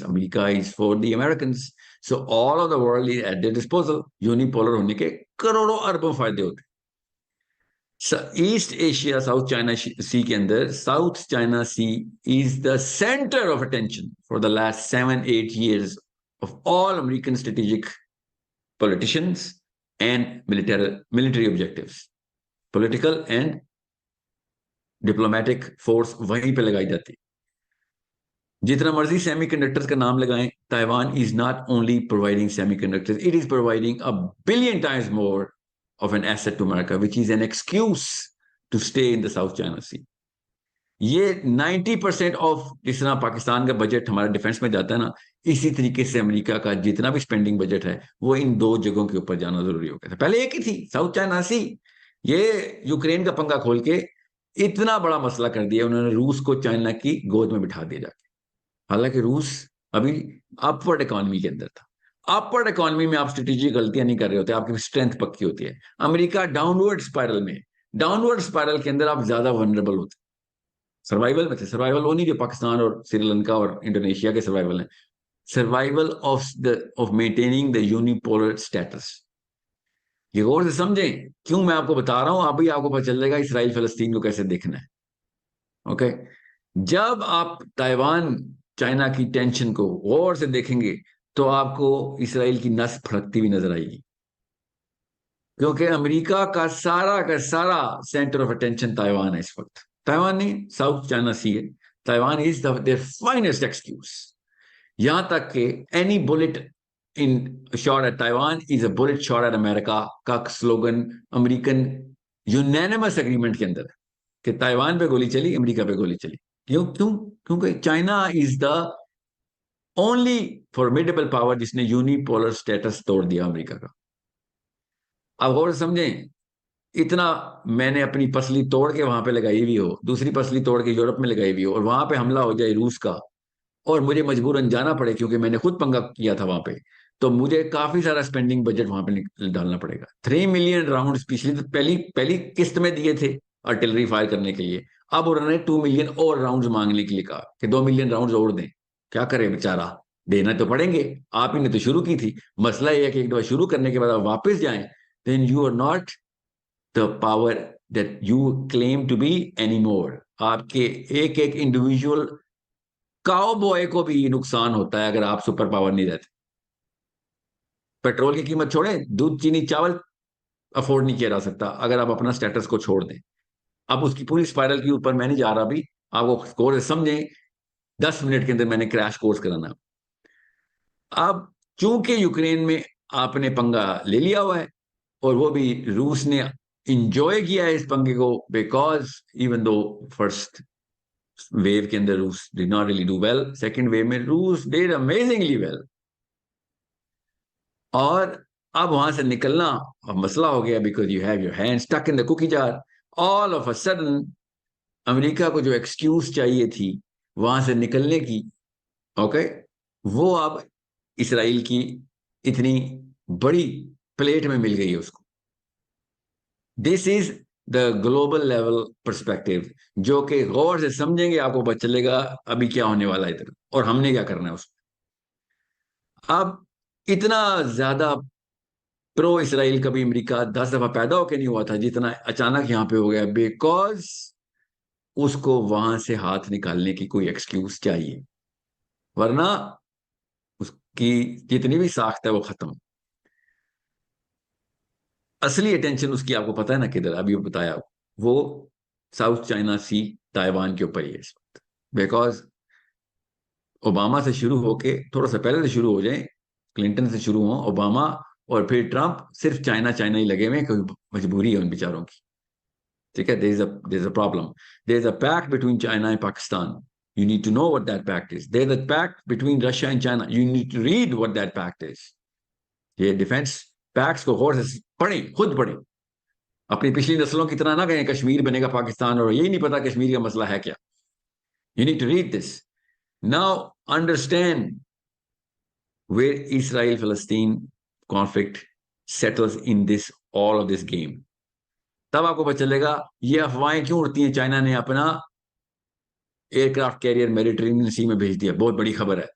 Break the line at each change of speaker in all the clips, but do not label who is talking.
against America is for the Americans. So all of the world is at their disposal. Unipolar होने के करोड़ों अरबों फायदे होते हैं। East Asia South China Sea के अंदर South China Sea is the centre of attention for the last 7-8 years of all American strategic politicians and military objectives. Political and diplomatic force वहीं पे लगाई जाती है। जितना मर्जी सेमीकंडक्टर्स का नाम लगाएं, Taiwan is not only providing semiconductors, it is providing a billion times more of an asset to America, which is an excuse to stay in the South China Sea. ये 90% ऑफ जिस तरह पाकिस्तान का budget हमारा defence में जाता है ना, इसी तरीके से अमेरिका का जितना भी स्पेंडिंग बजट है वो इन दो जगहों के ऊपर जाना जरूरी हो गया था। पहले एक ही थी, साउथ चाइना सी। ये यूक्रेन का पंगा खोल के इतना बड़ा मसला कर दिया उन्होंने, रूस को चाइना की गोद में बिठा दिया जाके। हालांकि रूस अभी अपवर्ड इकोनॉमी के अंदर था। अपवर्ड इकोनॉमी में आप स्ट्रेटेजिक गलतियां नहीं कर रहे होते, आपकी स्ट्रेंथ पक्की होती है। अमेरिका डाउनवर्ड स्पाइरल में, डाउनवर्ड स्पाइरल के अंदर आप ज्यादा वनरेबल होते, सर्वाइवल में थे। सर्वाइवल वो नहीं जो पाकिस्तान और श्रीलंका और इंडोनेशिया के सर्वाइवल है, survival of maintaining the unipolar status. ये गौर से समझें क्यों मैं आपको बता रहा हूं, अभी आपको पता चल जाएगा इसराइल फलस्तीन को कैसे देखना है। ओके, जब आप ताइवान चाइना की टेंशन को गौर से देखेंगे तो आपको इसराइल की नस फड़कती हुई नजर आएगी, क्योंकि अमेरिका का सारा सेंटर ऑफ अटेंशन ताइवान है इस वक्त। ताइवान नहीं, साउथ चाइना सी है। Taiwan is their finest excuse. यहां तक कि any bullet in shot at Taiwan is a bullet shot at America का स्लोगन अमेरिकन यूनैनिमस एग्रीमेंट के अंदर है कि ताइवान पे गोली चली, अमेरिका पे गोली चली। क्योंकि China is the only formidable power जिसने यूनिपोलर स्टेटस तोड़ दिया अमेरिका का। अब गौर समझें, इतना मैंने अपनी पसली तोड़ के वहां पे लगाई हुई हो, दूसरी पसली तोड़ के यूरोप में लगाई हुई हो, और वहां पे हमला हो जाए रूस का और मुझे मजबूरन जाना पड़े क्योंकि मैंने खुद पंगा किया था वहां पे, तो मुझे काफी सारा स्पेंडिंग बजट वहां पे डालना पड़ेगा। 3 मिलियन राउंड पिछली तो पहली किस्त में दिए थे आर्टिलरी फायर करने के लिए। अब उन्होंने 2 मिलियन और राउंड मांगने के लिए कहा कि 2 मिलियन राउंड और दें। क्या करे बेचारा, देना तो पड़ेंगे, आप ही ने तो शुरू की थी। मसला यह है कि एक दफा शुरू करने के बाद आप वापस जाएं, then you are not the power that you claim to be any more. आपके एक एक इंडिविजुअल काउबॉय को भी नुकसान होता है अगर आप सुपर पावर नहीं रहते। पेट्रोल की कीमत छोड़ें, दूध चीनी चावल अफोर्ड नहीं किया जा सकता अगर आप अपना स्टेटस को छोड़ दें। अब उसकी पूरी स्पाइरल के ऊपर मैं नहीं जा रहा, अभी आपको कोर्स समझें, 10 मिनट के अंदर मैंने क्रैश कोर्स कराना। अब चूंकि यूक्रेन में आपने पंगा ले लिया हुआ है और वो भी रूस ने इंजॉय किया है इस पंगे को, because even though first wave के अंदर रूस did not really do well, second wave में रूस डिड अमेजिंगली वेल। और अब वहां से निकलना अब मसला हो गया, because you have your hand stuck in the cookie jar. All of a sudden America को जो एक्सक्यूज चाहिए थी वहां से निकलने की, ओके, वो अब इसराइल की इतनी बड़ी प्लेट में मिल गई है उसको। This is the global level perspective, जो कि गौर से समझेंगे आपको पता चलेगा अभी क्या होने वाला है इधर और हमने क्या करना है उसको। अब इतना ज्यादा प्रो इसराइल कभी अमेरिका 10 दफा पैदा होकर नहीं हुआ था जितना अचानक यहां पे हो गया, बिकॉज उसको वहां से हाथ निकालने की कोई एक्सक्यूज चाहिए, वरना उसकी जितनी भी साख्त है वो खत्म। असली अटेंशन उसकी आपको पता है ना किधर, अभी बताया वो साउथ चाइना सी ताइवान के ऊपर ही है इस वक्त। बिकॉज ओबामा से शुरू होके थोड़ा सा पहले से शुरू हो जाए, क्लिंटन से शुरू हो, ओबामा और फिर ट्रंप, सिर्फ चाइना चाइना ही लगे हुए, कोई मजबूरी है उन बेचारों की। ठीक है, there is a problem, there is a pact between China and Pakistan, you need to know what that pact is. There's a pact between Russia and China, you need to read what that pact is. ये defence pacts को गौर से पढ़ें, खुद पढ़ें, अपनी पिछली नस्लों की तरह ना कहें कश्मीर बनेगा पाकिस्तान और यही नहीं पता कश्मीर का मसला है क्या। You need to read this. Now understand where Israel-Palestine conflict settles in this all of this game. तब आपको पता चलेगा ये अफवाहें क्यों उड़ती हैं। चाइना ने अपना एयरक्राफ्ट कैरियर मेडिटेरेनियन सी में भेज दिया, बहुत बड़ी खबर है।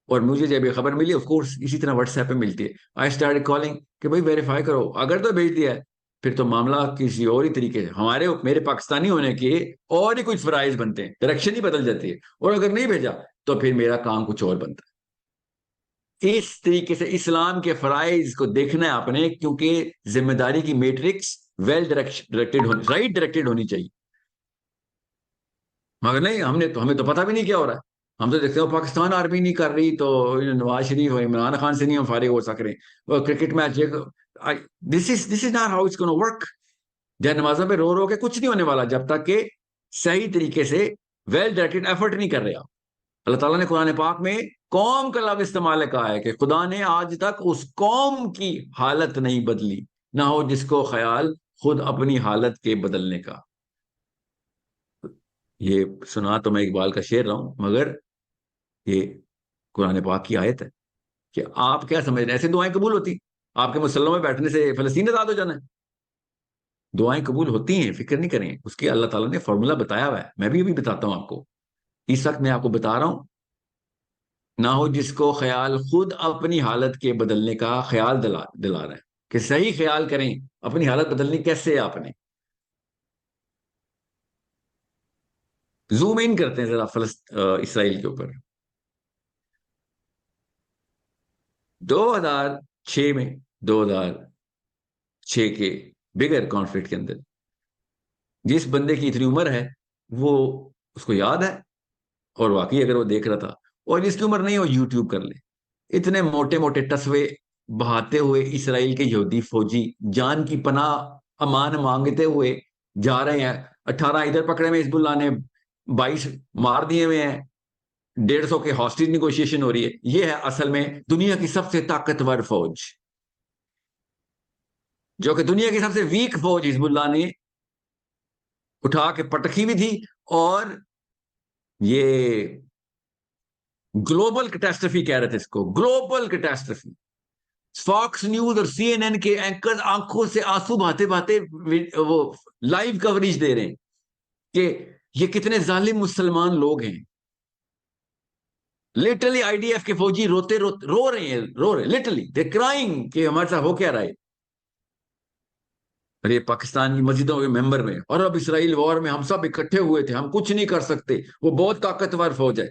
और मुझे जब ये खबर मिली, ऑफ कोर्स इसी तरह व्हाट्सएप पे मिलती है, आई स्टार्ट कॉलिंग कि भाई वेरीफाई करो, अगर तो भेज दिया है फिर तो मामला किसी और ही तरीके से, हमारे मेरे पाकिस्तानी होने के और ही कुछ फराइज बनते हैं, डायरेक्शन ही बदल जाती है, और अगर नहीं भेजा तो फिर मेरा काम कुछ और बनता है। इस तरीके से इस्लाम के फराइज को देखना है आपने, क्योंकि जिम्मेदारी की मैट्रिक्स वेल डायरेक्टेड होनी, राइट डायरेक्टेड होनी चाहिए। मगर नहीं, हमने तो, हमें तो पता भी नहीं क्या हो रहा है। हम तो देखते हो पाकिस्तान आर्मी नहीं कर रही तो नवाज शरीफ और इमरान खान से नहीं हम फारिग हो सक रहे, और cricket match, this is not how it's gonna work. जय नमाजों पे रो रो के कुछ नहीं होने वाला जब तक कि सही तरीके से वेल डायरेक्टेड एफर्ट नहीं कर रहे आप। अल्लाह ताला ने कुरान पाक में कौम का लफ्ज इस्तेमाल कहा है कि खुदा ने आज तक उस कौम की हालत नहीं बदली, ना हो जिसको ख्याल खुद अपनी हालत के बदलने का। ये सुना तो मैं इकबाल का शेर रहा हूं, मगर ये कुरान पाक की आयत है कि आप क्या समझ रहे हैं, ऐसे दुआएं कबूल होती? आपके मुसल्लों में बैठने से फलस्तीन आजाद हो जाना है? दुआएं कबूल होती हैं, फिक्र नहीं करें, उसकी अल्लाह ताला ने फॉर्मूला बताया हुआ है। मैं भी अभी बताता हूं आपको, इस वक्त मैं आपको बता रहा हूं। ना हो जिसको ख्याल खुद अपनी हालत के बदलने का ख्याल दिला दिला रहा है, कि सही ख्याल करें, अपनी हालत बदलनी कैसे है आपने। जूम इन करते हैं जरा इसराइल के ऊपर। 2006 में, 2006 के बिगर कॉन्फ्लिक्ट के अंदर जिस बंदे की इतनी उम्र है, वो, उसको याद है, और वाकई अगर वो देख रहा था, और जिसकी उम्र नहीं, हो यूट्यूब कर ले। इतने मोटे मोटे तस्वे बहाते हुए इसराइल के यहूदी फौजी जान की पनाह अमान मांगते हुए जा रहे हैं। 18 इधर पकड़े में हिजबुल्लाह ने, 22 मार दिए हुए हैं, 150 के हॉस्टेज निगोशिएशन हो रही है। ये है असल में दुनिया की सबसे ताकतवर फौज, जो कि दुनिया की सबसे वीक फौज हिजबुल्लाह ने उठा के पटकी भी थी। और ये ग्लोबल कैटास्ट्रफी कह रहे थे इसको, ग्लोबल कैटास्ट्रफी। फॉक्स न्यूज और सीएनएन के एंकर आंखों से आंसू बहाते बहाते वो लाइव कवरेज दे रहे हैं कि ये कितने जालिम मुसलमान लोग हैं। लिटरली आईडीएफ के फौजी रोते रोते रो रहे हैं, रो रहे, लिटरली दे क्राइंग कि हमारे साथ हो क्या रहा है। अरे पाकिस्तान की मस्जिदों के मेंबर में, और अब इसराइल वॉर में हम सब इकट्ठे हुए थे, हम कुछ नहीं कर सकते, वो बहुत ताकतवर फौज है।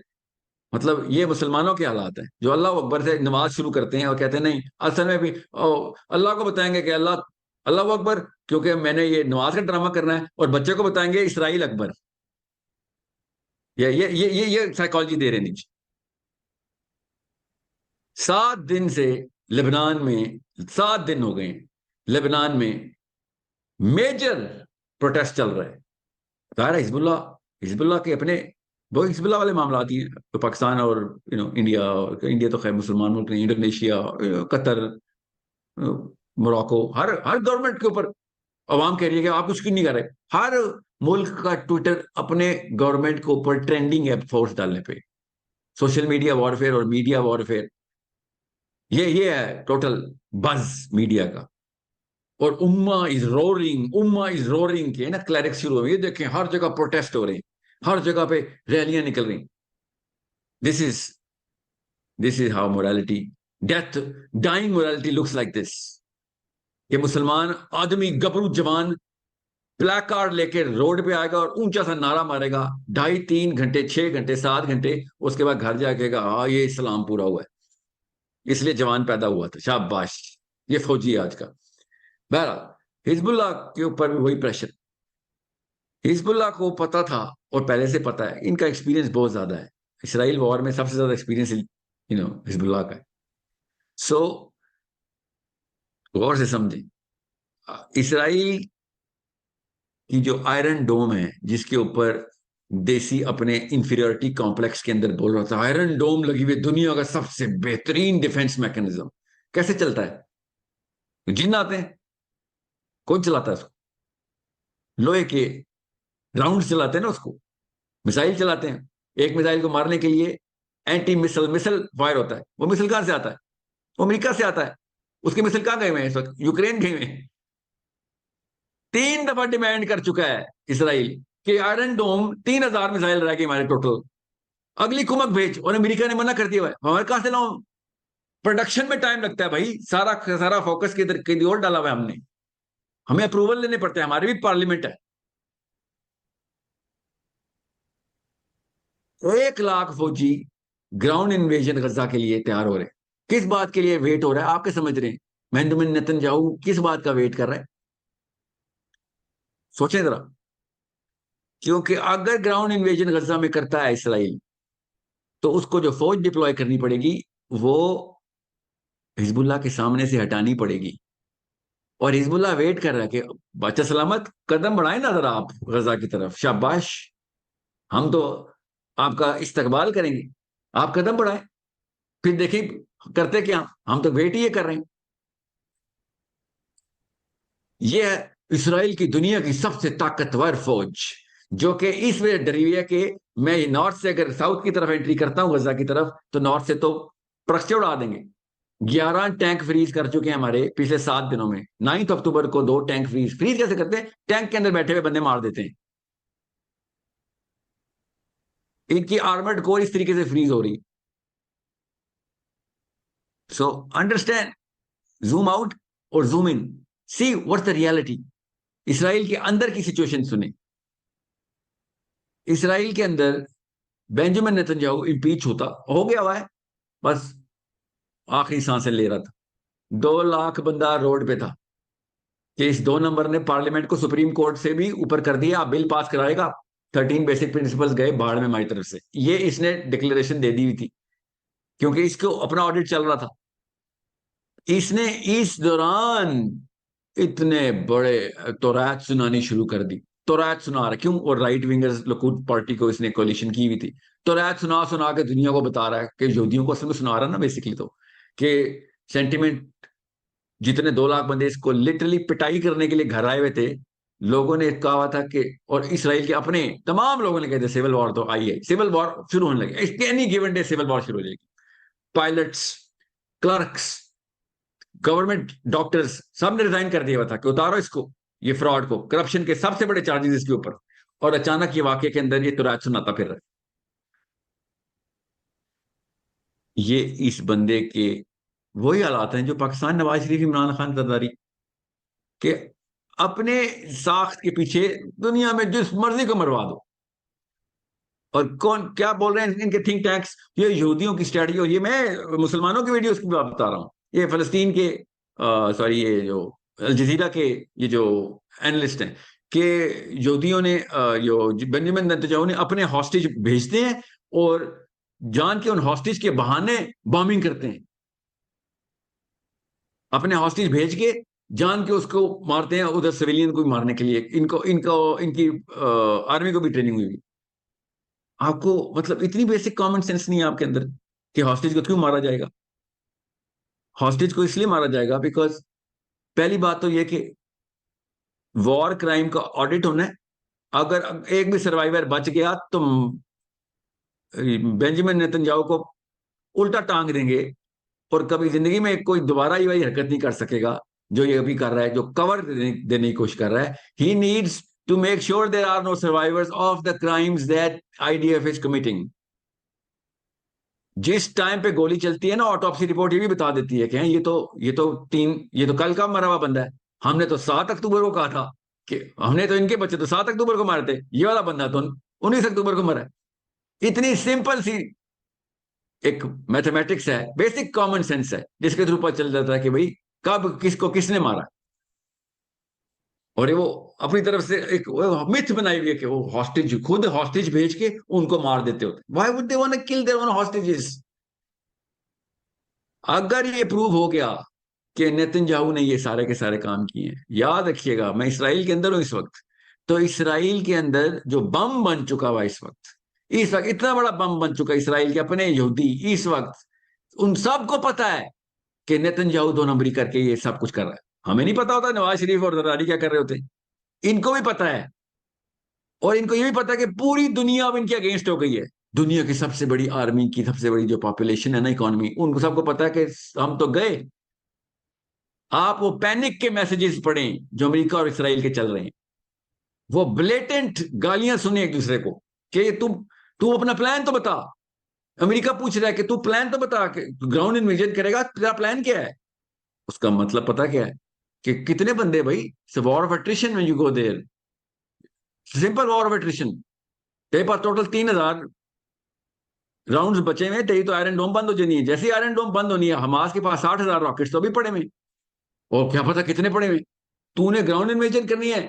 मतलब ये मुसलमानों के हालात हैं जो अल्लाह अकबर से नमाज शुरू करते हैं और कहते हैं नहीं, असल में भी अल्लाह को बताएंगे कि अल्लाह, अल्लाह अकबर, क्योंकि मैंने ये नमाज का ड्रामा करना है, और बच्चे को बताएंगे इसराइल अकबर। ये साइकोलॉजी दे रहे नीचे। 7 दिन से लेबनान में, 7 दिन हो गए लेबनान में मेजर प्रोटेस्ट चल रहा है। जाहिर है हिजबुल्लाह, हिजबुल्लाह के अपने, वो हिजबुल्लाह वाले मामला आती हैं तो पाकिस्तान और इंडिया, और इंडिया तो खैर मुसलमान मुल्क नहीं, इंडोनेशिया, कतर, मोरक्को, हर हर गवर्नमेंट के ऊपर अवाम कह रही है कि आप कुछ क्यों नहीं कर रहे। हर मुल्क का ट्विटर अपने गवर्नमेंट के ऊपर ट्रेंडिंग है फोर्स डालने पे। सोशल मीडिया वॉरफेयर और मीडिया वॉरफेयर, ये है टोटल बज मीडिया का। और उम्मा इज रोरिंग के ना क्लैरिक्स शुरू हुए, ये देखें हर जगह प्रोटेस्ट हो रहे हैं, हर जगह पे रैलियां निकल रही। This is this is how morality, death, dying morality looks like this. ये मुसलमान आदमी गबरू जवान ब्लैक कार्ड लेके रोड पे आएगा और ऊंचा सा नारा मारेगा, 2.5 3 घंटे, 6 घंटे, 7 घंटे, उसके बाद घर जाके हाँ ये इस्लाम पूरा हुआ है, इसलिए जवान पैदा हुआ था, शाबाश, ये फौजी है आज का। बहरहाल हिजबुल्लाह के ऊपर भी वही प्रेशर। हिजबुल्लाह को पता था, और पहले से पता है, इनका एक्सपीरियंस बहुत ज्यादा है। इसराइल वॉर में सबसे ज्यादा एक्सपीरियंस हिजबुल्लाह का है। सो गौर से समझें, इसराइल की जो आयरन डोम है, जिसके ऊपर देसी अपने इंफीरियोरिटी कॉम्प्लेक्स के अंदर बोल रहा था, आयरन डोम लगी हुई दुनिया का सबसे बेहतरीन डिफेंस मैकेनिज्म, कैसे चलता है? जिन आते हैं, कौन चलाता है उसको? लोहे के राउंड चलाते हैं ना उसको, मिसाइल चलाते हैं। एक मिसाइल को मारने के लिए एंटी मिसल मिसल फायर होता है। वो मिसल कहां से आता है? वो अमेरिका से आता है। उसके मिसल कहां गए हुए हैं इस वक्त? यूक्रेन गए हुए हैं। 3 दफा डिमांड कर चुका है इसराइल कि आयरन डोम, 3,000 मिसाइल रह गई हमारे टोटल, अगली कुमक भेज, और अमेरिका ने मना कर दिया, हमारे कहां से लाऊं? प्रोडक्शन में टाइम लगता है भाई, सारा सारा फोकस किधर कहीं और डाला हुआ है हमने, हमें अप्रूवल लेने पड़ते हैं, हमारी भी पार्लियामेंट है। 1 लाख फौजी ग्राउंड इन्वेजन गजा के लिए तैयार हो रहे हैं। किस बात के लिए वेट हो रहा है, आप क्या समझ रहे हैं? बेंजामिन नेतन्याहू किस बात का वेट कर रहा है? सोचें जरा। क्योंकि अगर ग्राउंड इन्वेजन गजा में करता है इसराइल, तो उसको जो फौज डिप्लॉय करनी पड़ेगी वो हिजबुल्लाह के सामने से हटानी पड़ेगी। और हिजबुल्लाह वेट कर रहा है कि बच्चा सलामत कदम बढ़ाए ना जरा आप गजा की तरफ, शाबाश, हम तो आपका इस्तकबाल करेंगे, आप कदम बढ़ाएं। फिर देखिए करते क्या, हम तो वेट ही ये कर रहे हैं। ये है इसराइल की दुनिया की सबसे ताकतवर फौज, जो कि इस वजह डरी हुई है कि मैं नॉर्थ से अगर साउथ की तरफ एंट्री करता हूं गजा की तरफ, तो नॉर्थ से तो प्रक्षेपण उड़ा देंगे। 11 टैंक फ्रीज कर चुके हैं हमारे पिछले 7 दिनों में। 9 अक्टूबर को 2 टैंक फ्रीज, फ्रीज कैसे करते हैं? टैंक के अंदर बैठे हुए बंदे मार देते हैं। इनकी आर्मर्ड कोर इस तरीके से फ्रीज हो रही। सो अंडरस्टैंड, जूम आउट और zoom in, see what's the reality. Israel के अंदर की सिचुएशन सुने। इसराइल के अंदर बेंजामिन नेतन्याहू इम्पीच होता हो गया हुआ है, बस आखिरी सांसें ले रहा था। 2 लाख बंदा रोड पे था कि इस 2 नंबर ने पार्लियामेंट को सुप्रीम कोर्ट से भी ऊपर कर दिया, आप बिल पास कराएगा। 13 बेसिक प्रिंसिपल्स गए भाड़ में हमारी तरफ से, ये इसने डिक्लेरेशन दे दी हुई थी, क्योंकि इसको अपना ऑडिट चल रहा था। इसने इस दौरान इतने बड़े तौरात सुनानी शुरू कर दी। तौरात सुना रहा, क्यों? और राइट विंगर्स लिकुड पार्टी को इसने कोलिशन की हुई थी। तौरात सुना सुना के दुनिया को बता रहा है कि यहूदियों को असल में सुना रहा है ना बेसिकली, तो कि सेंटिमेंट, जितने 2 लाख बंदे इसको लिटरली पिटाई करने के लिए घर आए हुए थे, लोगों ने कहा हुआ था कि, और इसराइल के अपने तमाम लोगों ने कहते सिविल वॉर तो आई है, सिविल वॉर शुरू होने लगे, इसके any given day civil war शुरू हो जाएगी। पायलट्स, क्लर्क्स, गवर्नमेंट डॉक्टर्स, सब ने रिजाइन कर दिया हुआ था कि उतारो इसको, ये फ्रॉड को, करप्शन के सबसे बड़े चार्जेस इसके ऊपर। और अचानक ये वाक्य के अंदर ये तुराज सुनाता फिर रहा है। ये इस बंदे के वही हालात हैं जो पाकिस्तान नवाज शरीफ इमरान खान जरदारी के अपने साख्त के पीछे दुनिया में जिस मर्जी को मरवा दो। और कौन क्या बोल रहे हैं इनके थिंक टैंक्स, ये यहूदियों की स्ट्रेटजी, और ये मैं मुसलमानों की वीडियोस की बात बता रहा हूँ, ये फलस्तीन के सॉरी ये जो अल जजीरा के ये जो एनालिस्ट हैं कि यहूदियों ने जो बेंजामिन नेतन्याहू ने अपने हॉस्टेज भेजते हैं और जान के उन हॉस्टेज के बहाने बॉम्बिंग करते हैं, अपने हॉस्टेज भेज के जान के उसको मारते हैं, उधर सिविलियन को भी मारने के लिए। इनको इनको इनकी आर्मी को भी ट्रेनिंग हुई। आपको मतलब इतनी बेसिक कॉमन सेंस नहीं है आपके अंदर कि हॉस्टेज को क्यों मारा जाएगा? हॉस्टेज को इसलिए मारा जाएगा बिकॉज पहली बात तो यह कि वॉर क्राइम का ऑडिट होना है। अगर एक भी सर्वाइवर बच गया तो बेंजामिन नेतन्याहू को उल्टा टांग देंगे, और कभी जिंदगी में कोई दोबारा ये वाली हरकत नहीं कर सकेगा जो ये अभी कर रहा है, जो कवर देने की कोशिश कर रहा है। He needs to make sure there are no survivors of the crimes that IDF is committing. जिस टाइम पे गोली चलती है ना, ऑटोप्सी रिपोर्ट ये भी बता देती है कि ये तो कल का मरा हुआ बंदा है। हमने तो 7 अक्टूबर को कहा था कि हमने तो इनके बच्चे तो 7 अक्टूबर को मारे थे, ये वाला बंदा तो 19 अक्टूबर को मरा है। इतनी सिंपल सी एक मैथमेटिक्स है, बेसिक कॉमन सेंस है, जिसके थ्रू पता चल जाता है कि भाई कब किसको किसने मारा। और ये वो अपनी तरफ से एक मिथ बनाई हुई है कि वो हॉस्टेज, खुद हॉस्टेज भेज के उनको मार देते होते। Why would they want to kill their own hostages? अगर ये प्रूव हो गया कि नेतन्याहू ने ये सारे के सारे काम किए हैं, याद रखिएगा मैं इसराइल के अंदर हूं इस वक्त, तो इसराइल के अंदर जो बम बन चुका हुआ इस वक्त इतना बड़ा बम बन चुका है इसराइल के अपने यहूदी इस वक्त, उन सबको पता है कि नेतन्याहू 2 नंबरी करके ये सब कुछ कर रहा है। हमें नहीं पता होता नवाज शरीफ और जरदारी क्या कर रहे होते, इनको भी पता है। और इनको ये भी पता है कि पूरी दुनिया अब इनके अगेंस्ट हो गई है। दुनिया की सबसे बड़ी आर्मी की सबसे बड़ी जो पॉपुलेशन है ना, इकोनॉमी, उनको सबको पता है कि हम तो गए। आप वो पैनिक के मैसेजेस पढ़ें जो अमेरिका और इसराइल के चल रहे हैं, वो ब्लेटेंट गालियां सुने एक दूसरे को कि तुम अपना प्लान तो बता, अमेरिका पूछ रहा है कि तू प्लान तो बता, कि ग्राउंड इन्वेजन करेगा, तेरा प्लान क्या है? उसका मतलब पता क्या है? कि कितने बंदे भाई, वॉर ऑफ एट्रिशन में you go there, simple war of attrition. तेरे पास टोटल 3,000 राउंड्स बचे हुए, तेरी तो आयरन डोम बंद हो जानी है। जैसे ही आयरन डोम बंद होनी है, हमास के पास 60,000 रॉकेट्स तो अभी पड़े हुए, और क्या पता कितने पड़े हुए। तूने ग्राउंड इन्वेजन करनी है,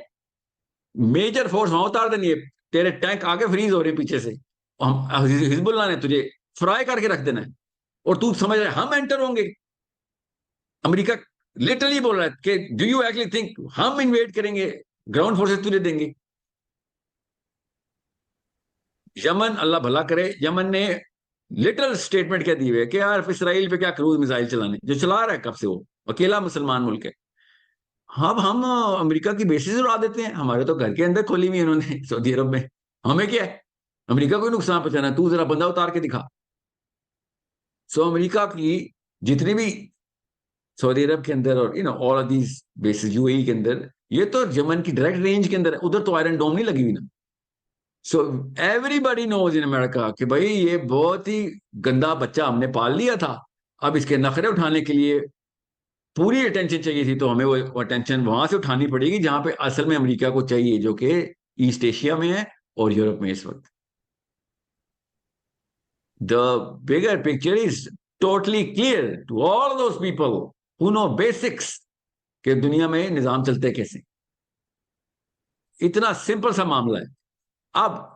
मेजर फोर्स वहां उतार देनी है, तेरे टैंक आगे फ्रीज हो रहे हैं पीछे से, हम हिजबुल्लाह ने तुझे फ्राई करके रख देना है, और तू समझ रहा है हम एंटर होंगे? अमेरिका लिटरली बोल रहा है कि डू यू एक्चुअली थिंक हम इन्वेट करेंगे, ग्राउंड फोर्सेस तुझे देंगे? यमन, अल्लाह भला करे, यमन ने लिटरल स्टेटमेंट क्या दी हुई है कि यार इसराइल पे क्या क्रूज मिसाइल चलाने, जो चला रहा है कब से वो, अकेला मुसलमान मुल्क है। हम अमेरिका की बेसिस उड़ा देते हैं, हमारे तो घर के अंदर खोली हुई है उन्होंने सऊदी अरब में, हमें क्या है? अमेरिका को नुकसान पहुंचाना है, तू जरा बंदा उतार के दिखा। सो अमेरिका की जितनी भी सऊदी अरब के अंदर, और all of these basis UAE के अंदर, ये तो यमन की डायरेक्ट रेंज के अंदर है, उधर तो आयरन डोम नहीं लगी हुई ना। So everybody knows in America कि भाई ये बहुत ही गंदा बच्चा हमने पाल लिया था, अब इसके नखरे उठाने के लिए पूरी अटेंशन चाहिए थी, तो हमें वो अटेंशन वहां से उठानी पड़ेगी जहां पे असल में अमेरिका को चाहिए, जो कि ईस्ट एशिया में है और यूरोप में इस वक्त। The bigger picture is totally clear to all those people who know basics, कि दुनिया में निजाम चलते कैसे। इतना सिंपल सा मामला है। अब